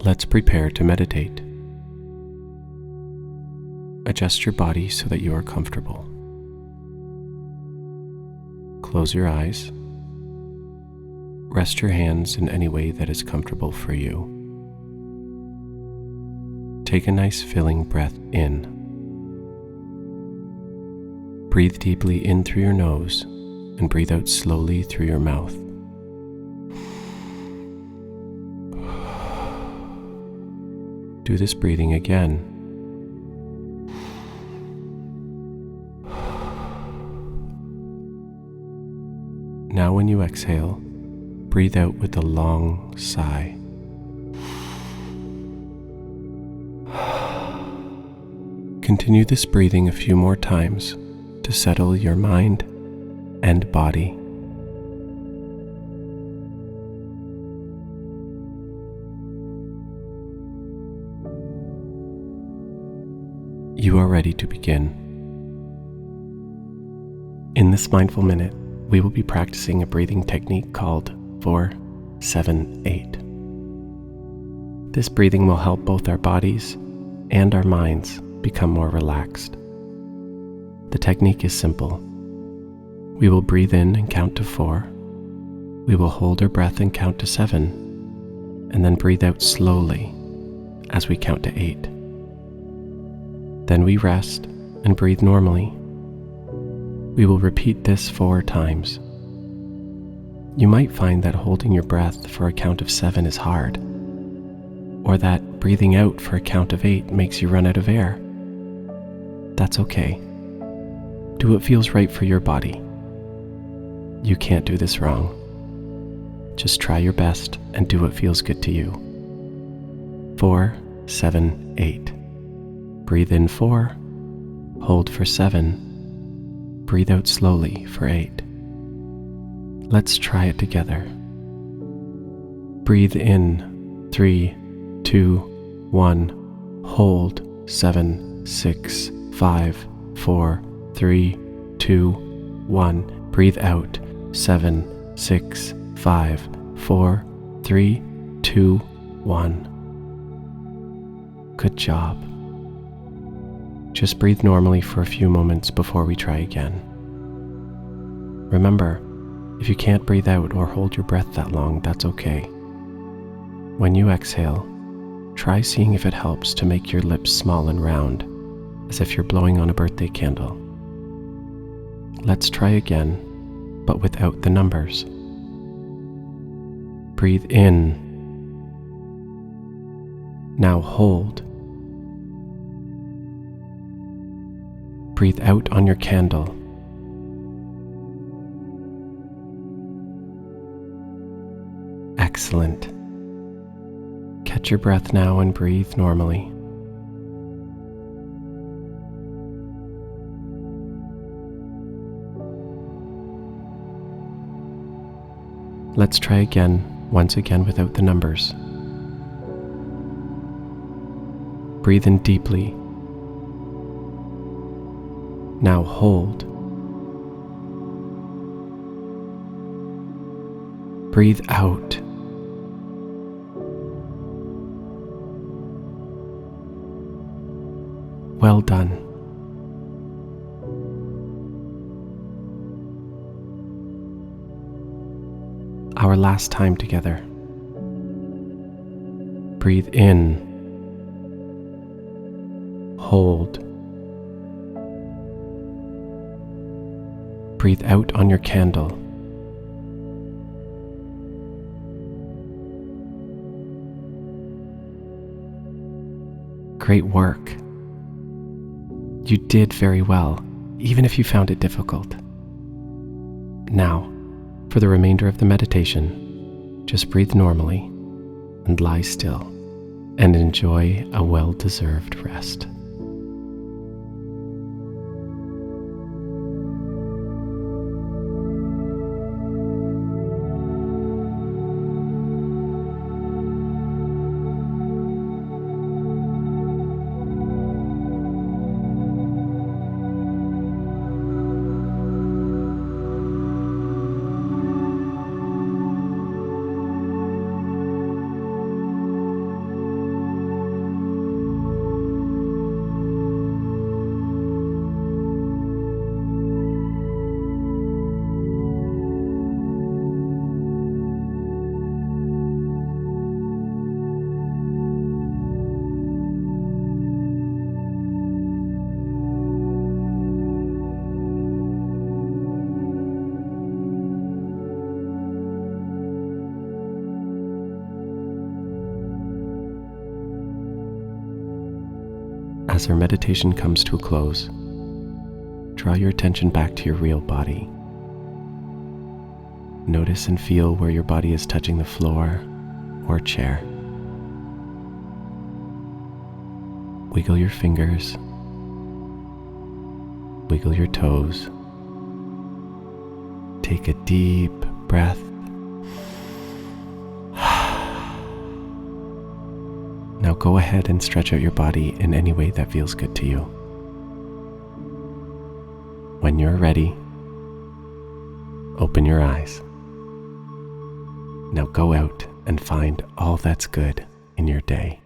Let's prepare to meditate. Adjust your body so that you are comfortable. Close your eyes. Rest your hands in any way that is comfortable for you. Take a nice filling breath in. Breathe deeply in through your nose and breathe out slowly through your mouth. Do this breathing again. Now when you exhale, breathe out with a long sigh. Continue this breathing a few more times to settle your mind and body. You are ready to begin. In this mindful minute, we will be practicing a breathing technique called 4-7-8. This breathing will help both our bodies and our minds become more relaxed. The technique is simple. We will breathe in and count to 4. We will hold our breath and count to 7, and then breathe out slowly as we count to 8. Then we rest and breathe normally. We will repeat this 4 times. You might find that holding your breath for a count of 7 is hard, or that breathing out for a count of 8 makes you run out of air. That's okay. Do what feels right for your body. You can't do this wrong. Just try your best and do what feels good to you. 4-7-8. Breathe in 4, hold for 7, breathe out slowly for 8. Let's try it together. Breathe in 3, 2, 1, hold 7, 6, 5, 4, 3, 2, 1. Breathe out 7, 6, 5, 4, 3, 2, 1. Good job. Just breathe normally for a few moments before we try again. Remember, if you can't breathe out or hold your breath that long, that's okay. When you exhale, try seeing if it helps to make your lips small and round, as if you're blowing on a birthday candle. Let's try again, but without the numbers. Breathe in. Now hold. Breathe out on your candle. Excellent. Catch your breath now and breathe normally. Let's try again, once again without the numbers. Breathe in deeply. Now hold. Breathe out. Well done. Our last time together. Breathe in. Hold. Breathe out on your candle. Great work. You did very well, even if you found it difficult. Now, for the remainder of the meditation, just breathe normally and lie still and enjoy a well-deserved rest. As our meditation comes to a close, draw your attention back to your real body. Notice and feel where your body is touching the floor or chair. Wiggle your fingers, wiggle your toes. Take a deep breath. Now go ahead and stretch out your body in any way that feels good to you. When you're ready, open your eyes. Now go out and find all that's good in your day.